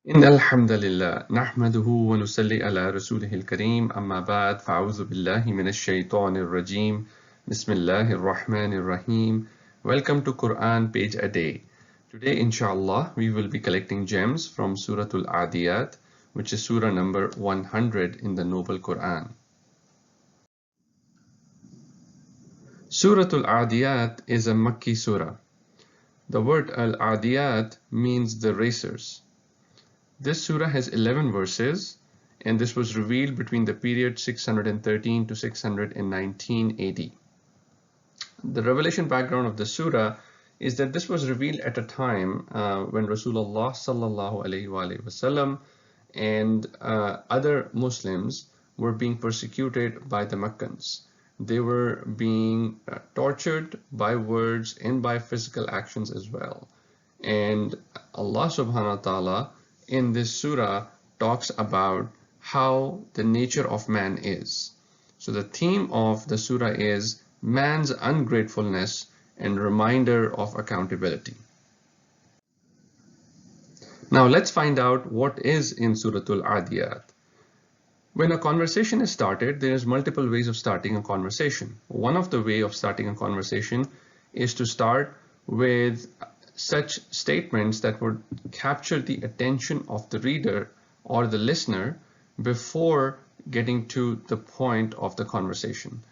إن الحمد لله نحمده ونصلي على رسوله الكريم أما بعد فأعوذ بالله من الشيطان الرجيم بسم الله الرحمن الرحيم. Welcome to Quran Page a Day. Today inshallah we will be collecting gems from Surat Al Ādiyāt, which is surah number 100 in the Noble Quran. Surat Al Ādiyāt is a Makki surah. The word Al Ādiyāt means the racers. This surah has 11 verses, and this was revealed between the period 613 to 619 AD. The revelation background of the surah is that this was revealed at a time when Rasulullah sallallahu alaihi wasallam and other Muslims were being persecuted by the Meccans. They were being tortured by words and by physical actions as well. And Allah subhanahu wa ta'ala in this surah talks about how the nature of man is. So the theme of the surah is man's ungratefulness and reminder of accountability. Now let's find out what is in Surat Al Ādiyāt. When a conversation is started, there's multiple ways of starting a conversation. One of the way of starting a conversation is to start with such statements that would capture the attention of the reader or the listener before getting to the point of the conversation.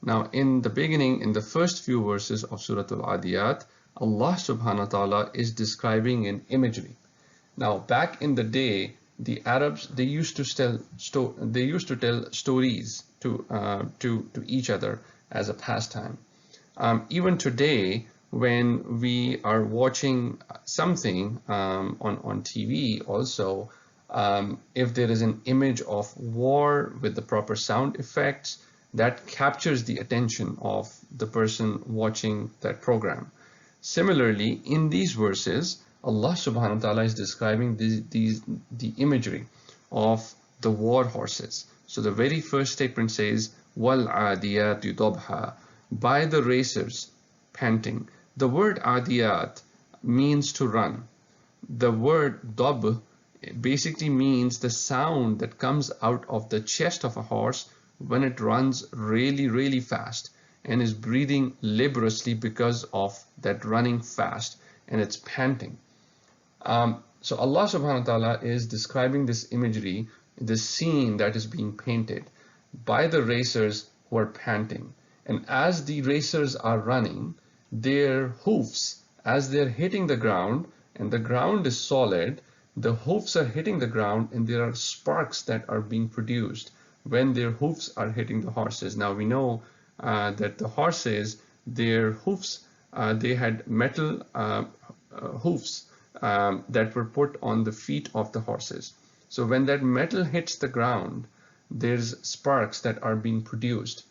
Now in the beginning, in the first few verses of Surat Al Ādiyāt, Allah subhanahu wa ta'ala is describing an imagery. Now back in the day, the Arabs, they used to tell stories to each other as a pastime. Even today, when we are watching something on TV also, if there is an image of war with the proper sound effects, that captures the attention of the person watching that program. Similarly, in these verses, Allah subhanahu wa ta'ala is describing the imagery of the war horses. So the very first statement says, Wal Ādiyāt dabha, by the racers panting. The word Ādiyāt means to run. The word dab basically means the sound that comes out of the chest of a horse when it runs really fast and is breathing laboriously because of that running fast, and it's panting. So Allah subhanahu wa ta'ala is describing this imagery, this scene that is being painted by the racers who are panting. And as the racers are running, their hoofs, as they're hitting the ground, and the ground is solid, the hoofs are hitting the ground, and there are sparks that are being produced when their hoofs are hitting the horses. Now we know that the horses, their hoofs, they had metal hoofs that were put on the feet of the horses. So when that metal hits the ground, there's sparks that are being produced.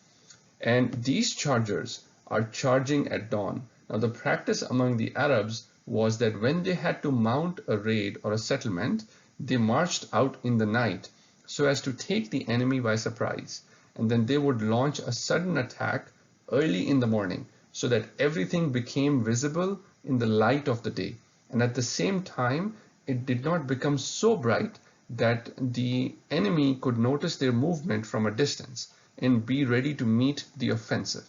And these chargers are charging at dawn. Now the practice among the Arabs was that when they had to mount a raid or a settlement, they marched out in the night so as to take the enemy by surprise. And then they would launch a sudden attack early in the morning so that everything became visible in the light of the day. And at the same time, it did not become so bright that the enemy could notice their movement from a distance and be ready to meet the offensive.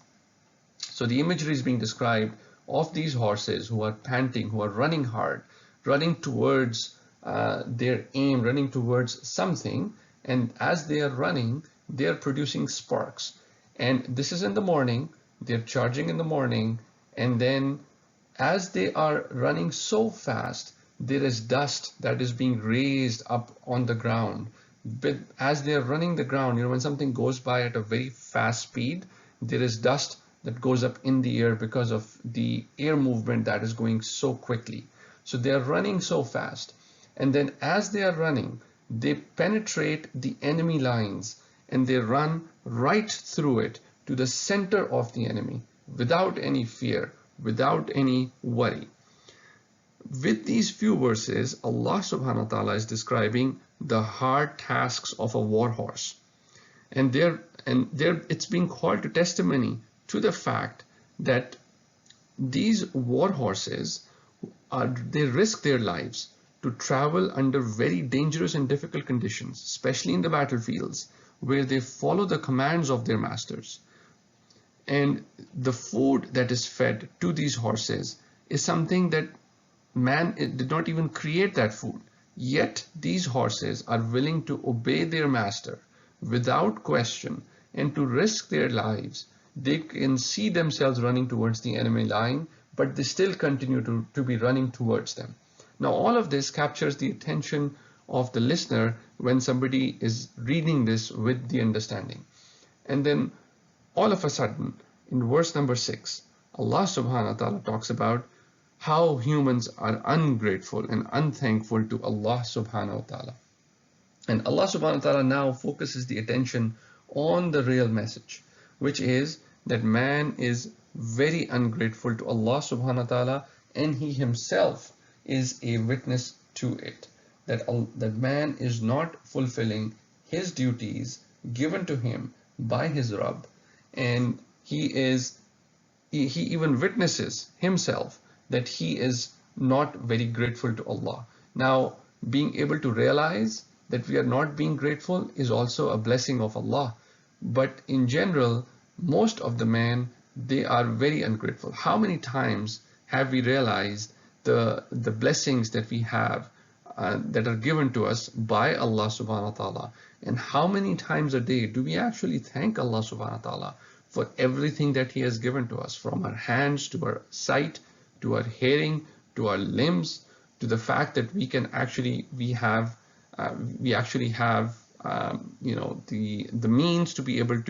So the imagery is being described of these horses who are panting, who are running hard, running towards their aim, running towards something. And as they are running, they are producing sparks. And this is in the morning, they're charging in the morning. And then as they are running so fast, there is dust that is being raised up on the ground. But as they are running the ground, when something goes by at a very fast speed, there is dust that goes up in the air because of the air movement that is going so quickly. So they are running so fast. And then as they are running, they penetrate the enemy lines and they run right through it to the center of the enemy without any fear, without any worry. With these few verses, Allah subhanahu wa ta'ala is describing the hard tasks of a war horse. And it's being called to testimony to the fact that these war horses, they risk their lives to travel under very dangerous and difficult conditions, especially in the battlefields, where they follow the commands of their masters. And the food that is fed to these horses is something that man did not even create that food. Yet these horses are willing to obey their master without question and to risk their lives. They can see themselves running towards the enemy line, but they still continue to be running towards them. Now all of this captures the attention of the listener when somebody is reading this with the understanding. And then all of a sudden, in verse number 6, Allah subhanahu wa ta'ala talks about how humans are ungrateful and unthankful to Allah subhanahu wa ta'ala. And Allah subhanahu wa ta'ala now focuses the attention on the real message, which is that man is very ungrateful to Allah subhanahu wa ta'ala, and he himself is a witness to it, that man is not fulfilling his duties given to him by his Rabb, and he even witnesses himself that he is not very grateful to Allah. Now, being able to realize that we are not being grateful is also a blessing of Allah, but in general, most of the men, they are very ungrateful. How many times have we realized the blessings that we have that are given to us by Allah subhanahu wa ta'ala, and how many times a day do we actually thank Allah subhanahu wa ta'ala for everything that He has given to us, from our hands to our sight to our hearing to our limbs, to the fact that we actually have the means to be able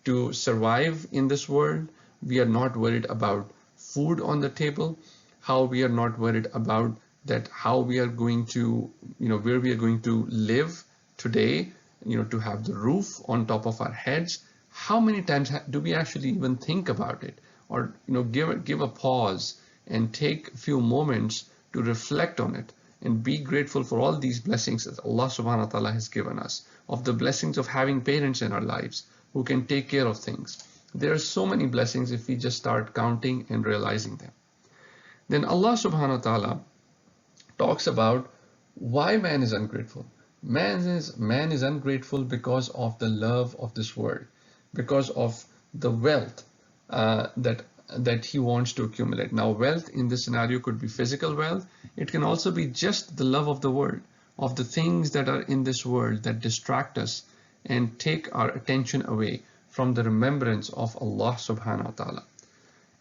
to survive in this world. We are not worried about food on the table, how we are not worried about that, how we are going to, where we are going to live today, to have the roof on top of our heads. How many times do we actually even think about it, or give a pause and take a few moments to reflect on it and be grateful for all these blessings that Allah subhanahu wa ta'ala has given us, of the blessings of having parents in our lives who can take care of things. There are so many blessings if we just start counting and realizing them. Then Allah subhanahu wa ta'ala talks about why man is ungrateful. Man is ungrateful because of the love of this world, because of the wealth that he wants to accumulate. Now, wealth in this scenario could be physical wealth. It can also be just the love of the world, of the things that are in this world that distract us and take our attention away from the remembrance of Allah subhanahu wa ta'ala.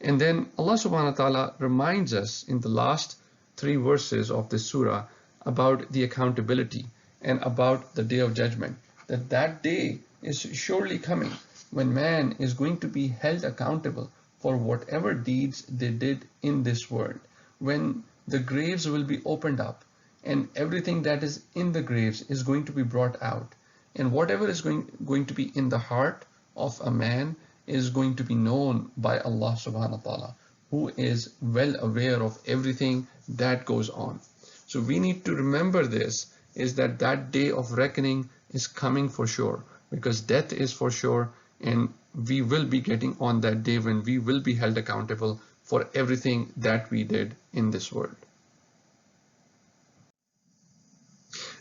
And then Allah subhanahu wa ta'ala reminds us in the last 3 verses of this surah about the accountability and about the day of judgment, that day is surely coming when man is going to be held accountable for whatever deeds they did in this world, when the graves will be opened up and everything that is in the graves is going to be brought out, and whatever is going to be in the heart of a man is going to be known by Allah subhanahu wa ta'ala, who is well aware of everything that goes on. So we need to remember this, is that day of reckoning is coming for sure, because death is for sure, and we will be getting on that day when we will be held accountable for everything that we did in this world.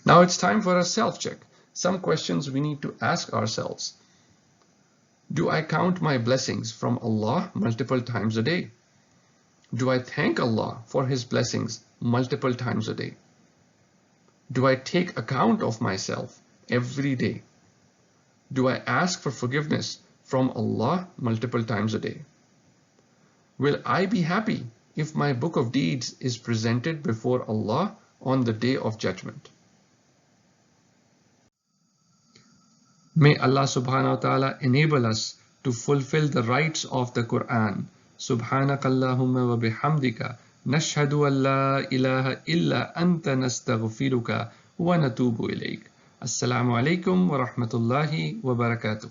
Now it's time for a self-check. Some questions we need to ask ourselves. Do I count my blessings from Allah multiple times a day? Do I thank Allah for His blessings multiple times a day? Do I take account of myself every day? Do I ask for forgiveness from Allah multiple times a day? Will I be happy if my book of deeds is presented before Allah on the day of judgment? May Allah subhanahu wa ta'ala enable us to fulfill the rights of the Quran. Subhanakallahumma wa bihamdika nashhadu an la ilaha illa anta nastaghfiruka wa natubu ilayk. Assalamu alaikum wa rahmatullahi wa barakatuh.